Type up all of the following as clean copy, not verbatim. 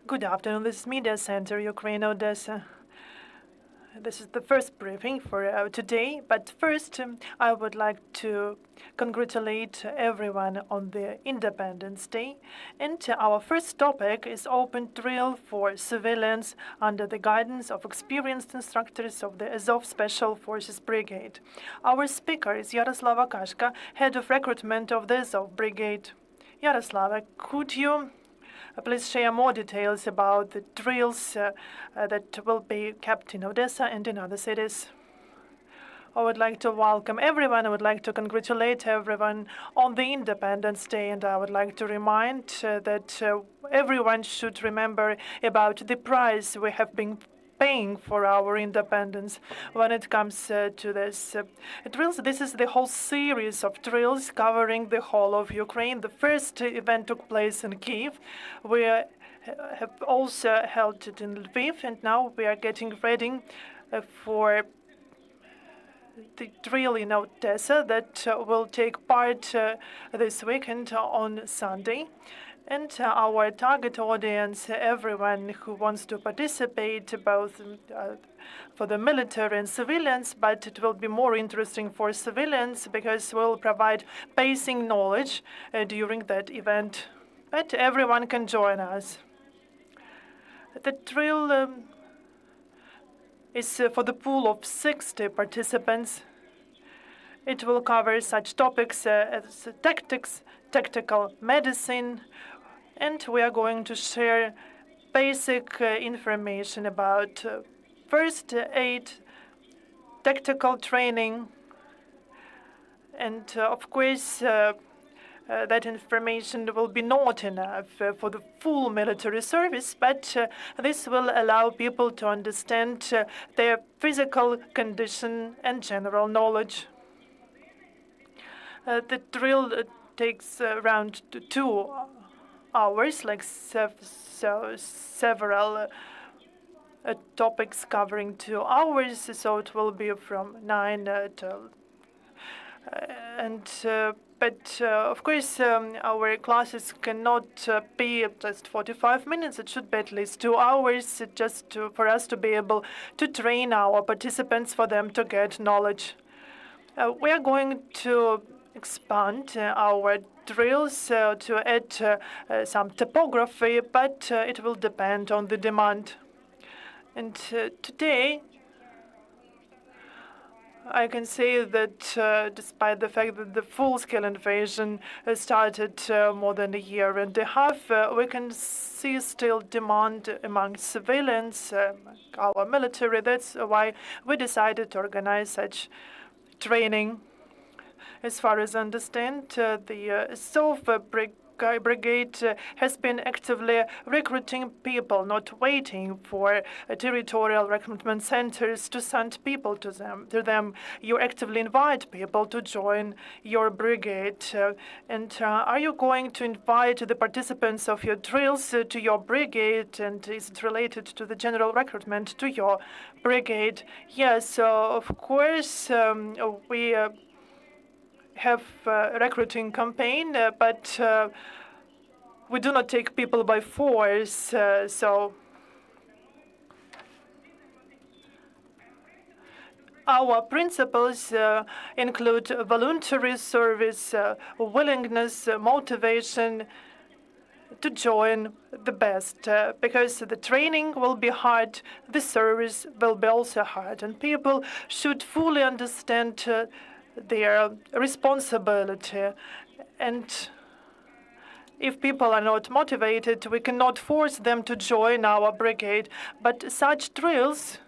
Good afternoon. This is Media Center, Ukraine, Odesa. This is the first briefing for today, but first I would like to congratulate everyone on the Independence Day. And our first topic is open drill for civilians under the guidance of experienced instructors of the Azov Special Forces Brigade. Our speaker is Yaroslava Kashka, head of recruitment of the Azov Brigade. Yaroslava, could you please share more details about the drills that will be kept in Odesa and in other cities? I would like to welcome everyone. I would like to congratulate everyone on the Independence Day, and I would like to remind that everyone should remember about the price we have been paying for our independence when it comes to this drills. This is the whole series of drills covering the whole of Ukraine. The first event took place in Kyiv. We have also held it in Lviv, and now we are getting ready for the drill in Odesa that will take part this weekend on Sunday. And our target audience, everyone who wants to participate, both for the military and civilians, but it will be more interesting for civilians because we'll provide basic knowledge during that event. But everyone can join us. The drill is for the pool of 60 participants. It will cover such topics as tactics, tactical medicine, and we are going to share basic information about first aid, tactical training, and of course that information will be not enough for the full military service, but this will allow people to understand their physical condition and general knowledge. The drill takes around 2 hours, like several topics covering 2 hours, so it will be from 9 till but of course our classes cannot be just 45 minutes. It should be at least 2 hours for us to be able to train our participants, for them to get knowledge. We are going to expand our drills to add some topography, but it will depend on the demand. And today, I can say that despite the fact that the full-scale invasion started more than a year and a half, we can see still demand among civilians, our military. That's why we decided to organize such training. As far as I understand, the Azov Brigade has been actively recruiting people, not waiting for territorial recruitment centers to send people to them. You actively invite people to join your brigade. And are you going to invite the participants of your drills to your brigade? And is it related to the general recruitment to your brigade? Yes, of course, we have a recruiting campaign, but we do not take people by force. So our principles include voluntary service, willingness, motivation to join the best, because the training will be hard, the service will be also hard, and people should fully understand their responsibility. And if people are not motivated, we cannot force them to join our brigade. But such drills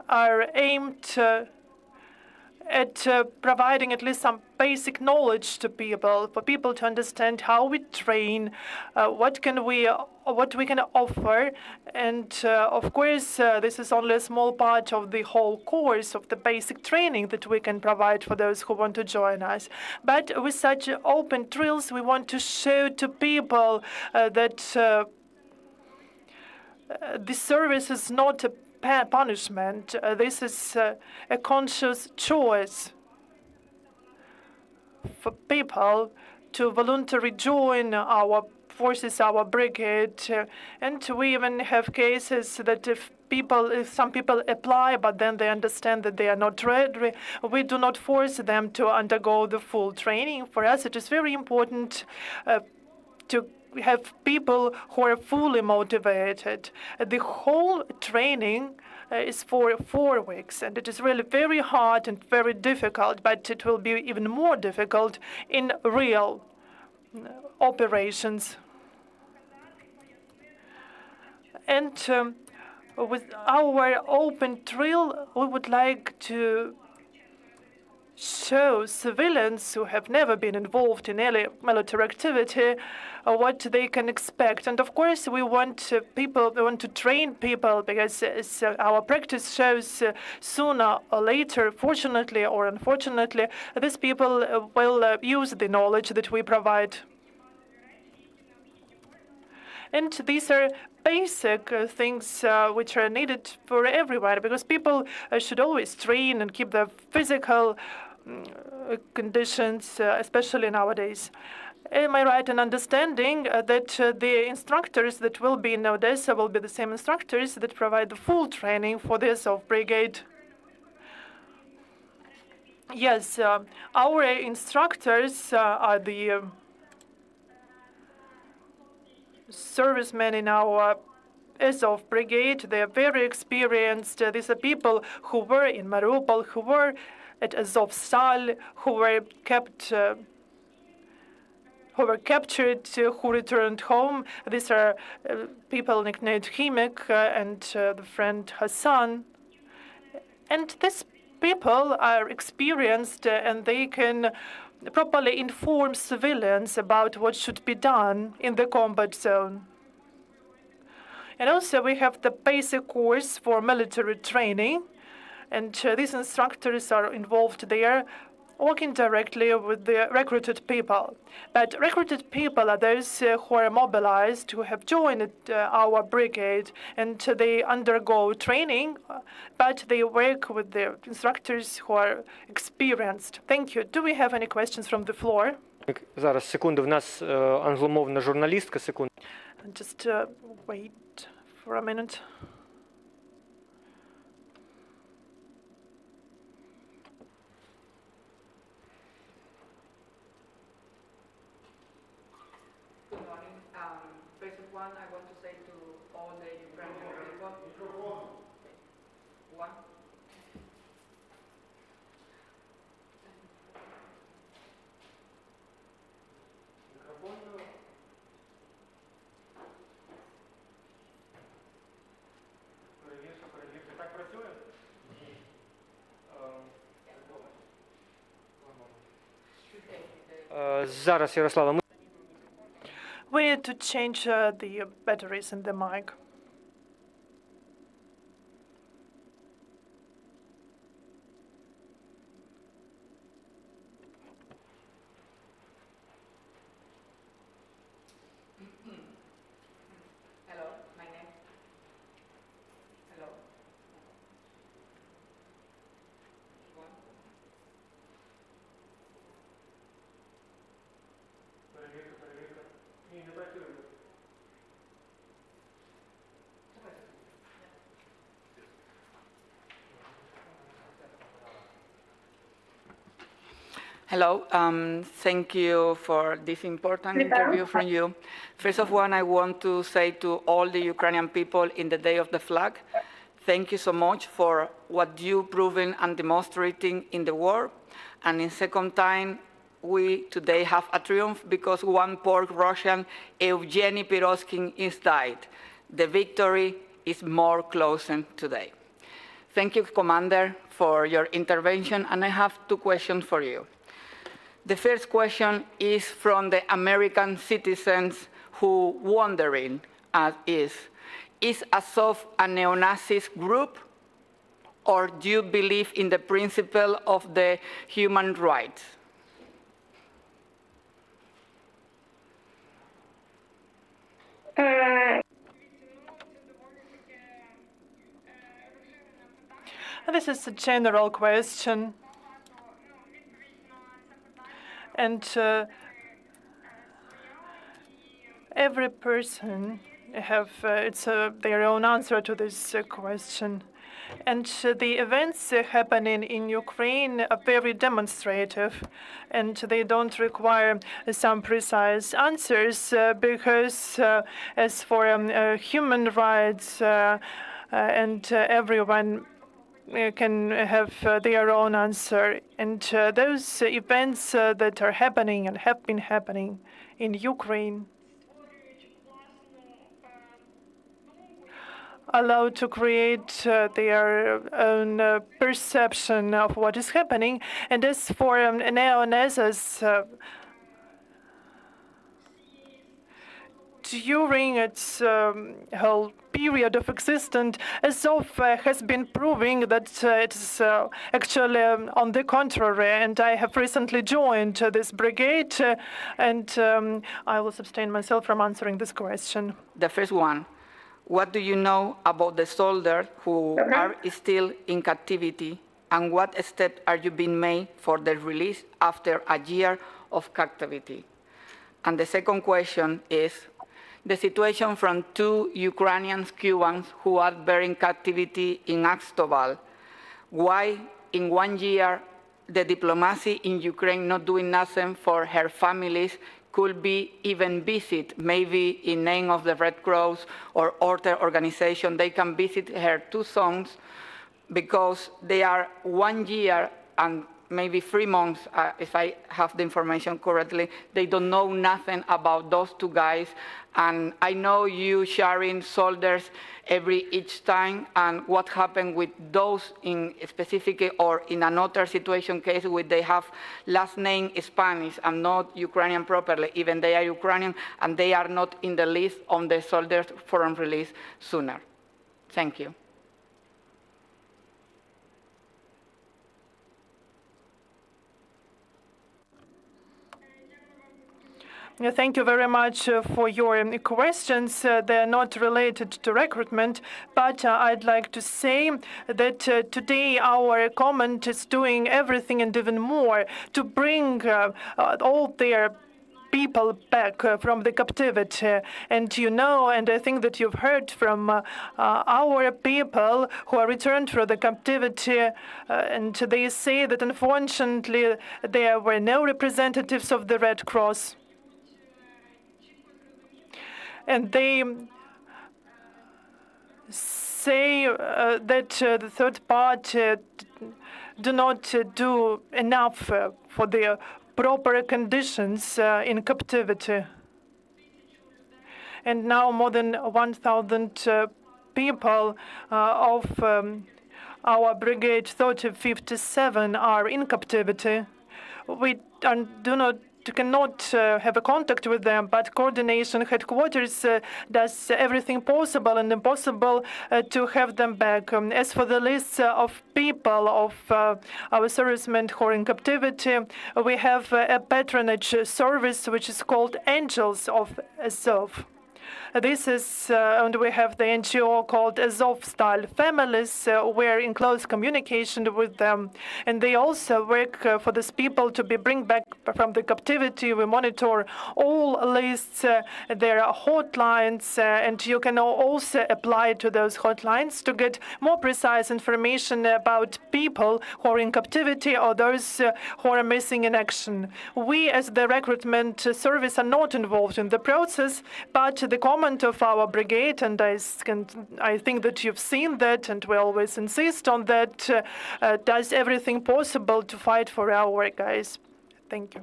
are aimed at providing at least some basic knowledge to people, for people to understand how we train, what we can offer, and of course this is only a small part of the whole course of the basic training that we can provide for those who want to join us. But with such open drills, we want to show to people that the service is not a punishment. This is a conscious choice for people to voluntarily join our Forces, our brigade, and we even have cases that if some people apply, but then they understand that they are not ready, we do not force them to undergo the full training. For us, it is very important to have people who are fully motivated. The whole training is for 4 weeks, and it is really very hard and very difficult, but it will be even more difficult in real operations. And with our open drill, we would like to show civilians who have never been involved in any military activity what they can expect. And of course, we want to train people because as our practice shows, sooner or later, fortunately or unfortunately, these people will use the knowledge that we provide. And these are basic things which are needed for everyone, because people should always train and keep their physical conditions, especially nowadays. Am I right in understanding that the instructors that will be in Odesa will be the same instructors that provide the full training for the Azov Brigade? Yes, our instructors are the servicemen in our Azov Brigade. They are very experienced. These are people who were in Mariupol, who were at Azovstal, who were captured, who returned home. These are people nicknamed Himik and the friend Hassan. And these people are experienced and they can properly inform civilians about what should be done in the combat zone. And also we have the basic course for military training, and these instructors are involved there, working directly with the recruited people. But recruited people are those who are mobilized, who have joined our brigade, and they undergo training, but they work with the instructors who are experienced. Thank you. Do we have any questions from the floor? Зараз, секунду, в нас англомовна журналістка, секунду. Just wait for a minute. Зараз, Ярослава, We need to change the batteries in the mic. Hello, thank you for this important interview from you. First of all, I want to say to all the Ukrainian people in the Day of the Flag, thank you so much for what you've proven and demonstrating in the war. And in second time, we today have a triumph because one poor Russian, Evgeny Piroskin, is died. The victory is more closer today. Thank you, Commander, for your intervention, and I have 2 questions for you. The first question is from the American citizens who wondering is Azov a neo-Nazi group, or do you believe in the principle of the human rights? This is a general question. And Every person have their own answer to this question. And the events happening in Ukraine are very demonstrative, and they don't require some precise answers because as for human rights and everyone can have their own answer. And those events that are happening and have been happening in Ukraine allowed to create their own perception of what is happening. And as for neo-Nazis, during its whole period of existence, Azov has been proving that it's actually on the contrary. And I have recently joined this brigade, and I will abstain myself from answering this question. The first one, what do you know about the soldiers who are still in captivity, and what steps are you being made for their release after a year of captivity? And the second question is, the situation from 2 Ukrainian Cubans who are bearing captivity in Astobal. Why, in 1 year, the diplomacy in Ukraine not doing nothing for her families could be even visit, maybe in name of the Red Cross or other organization, they can visit her 2 sons because they are 1 year and maybe 3 months, if I have the information correctly, they don't know nothing about those 2 guys. And I know you sharing soldiers each time, and what happened with those in specific or in another situation case where they have last name Spanish and not Ukrainian properly, even they are Ukrainian, and they are not in the list on the soldiers foreign release sooner. Thank you. Thank you very much for your questions. They're not related to recruitment, but I'd like to say that today our comment is doing everything and even more to bring all their people back from the captivity. And you know, and I think that you've heard from our people who are returned from the captivity, and they say that unfortunately there were no representatives of the Red Cross. And they say that the third party do not do enough for the proper conditions in captivity. And now more than 1,000 people of our Brigade 3057 are in captivity. We cannot have a contact with them, but coordination headquarters does everything possible and impossible to have them back. As for the list of people of our servicemen who are in captivity, we have a patronage service which is called Angels of Azov. This is, and we have the NGO called Azov Style Families. We're in close communication with them, and they also work for these people to be bring back from the captivity. We monitor all lists. There are hotlines, and you can also apply to those hotlines to get more precise information about people who are in captivity or those who are missing in action. We, as the recruitment service, are not involved in the process, but the comment of our brigade, and I think that you've seen that, and we always insist on that, does everything possible to fight for our guys. Thank you.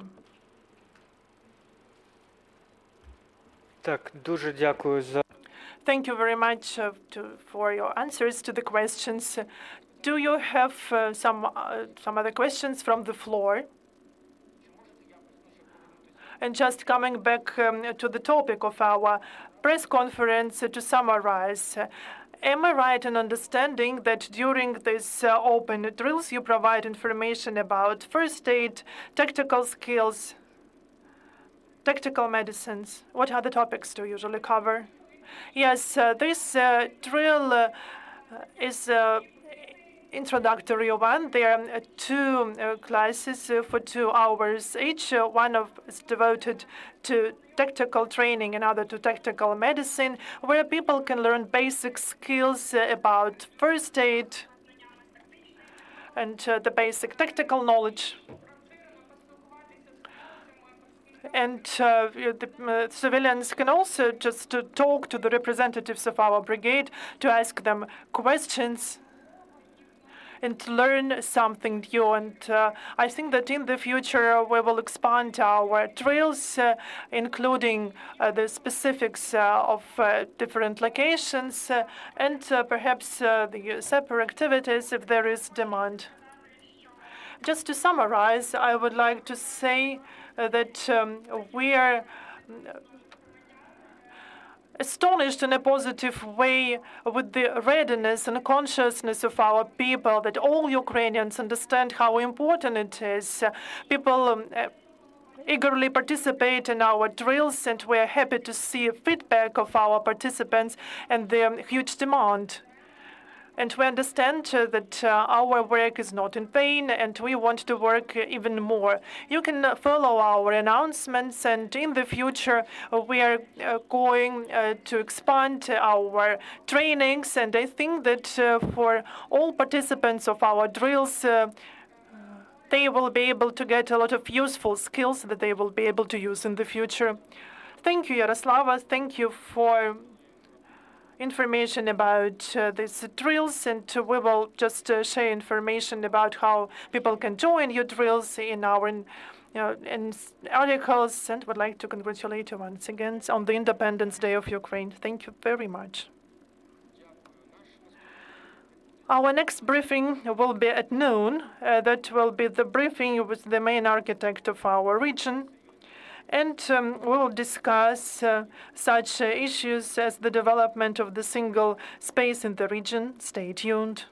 Так, дуже дякую за. Thank you very much for your answers to the questions. Do you have some other questions from the floor? And just coming back to the topic of our press conference, to summarize, am I right in understanding that during these open drills you provide information about first aid, tactical skills, tactical medicines? What other topics do you usually cover? Yes, this drill is introductory one. There are two classes for 2 hours each. One of is devoted to tactical training, another to tactical medicine, where people can learn basic skills about first aid and the basic tactical knowledge. And the civilians can also just talk to the representatives of our brigade to ask them questions and to learn something new. And I think that in the future we will expand our drills, including the specifics of different locations and perhaps the separate activities if there is demand. Just to summarize, I would like to say that we are astonished in a positive way with the readiness and consciousness of our people, that all Ukrainians understand how important it is. People eagerly participate in our drills, and we are happy to see feedback of our participants and the huge demand. And we understand that our work is not in vain, and we want to work even more. You can follow our announcements, and in the future we are going to expand our trainings. And I think that for all participants of our drills, they will be able to get a lot of useful skills that they will be able to use in the future. Thank you, Yaroslava. Thank you for information about these drills, and we will just share information about how people can join your drills in our in articles, and would like to congratulate you once again on the Independence Day of Ukraine. Thank you very much. Our next briefing will be at noon. That will be the briefing with the main architect of our region. And we will discuss such issues as the development of the single space in the region. Stay tuned.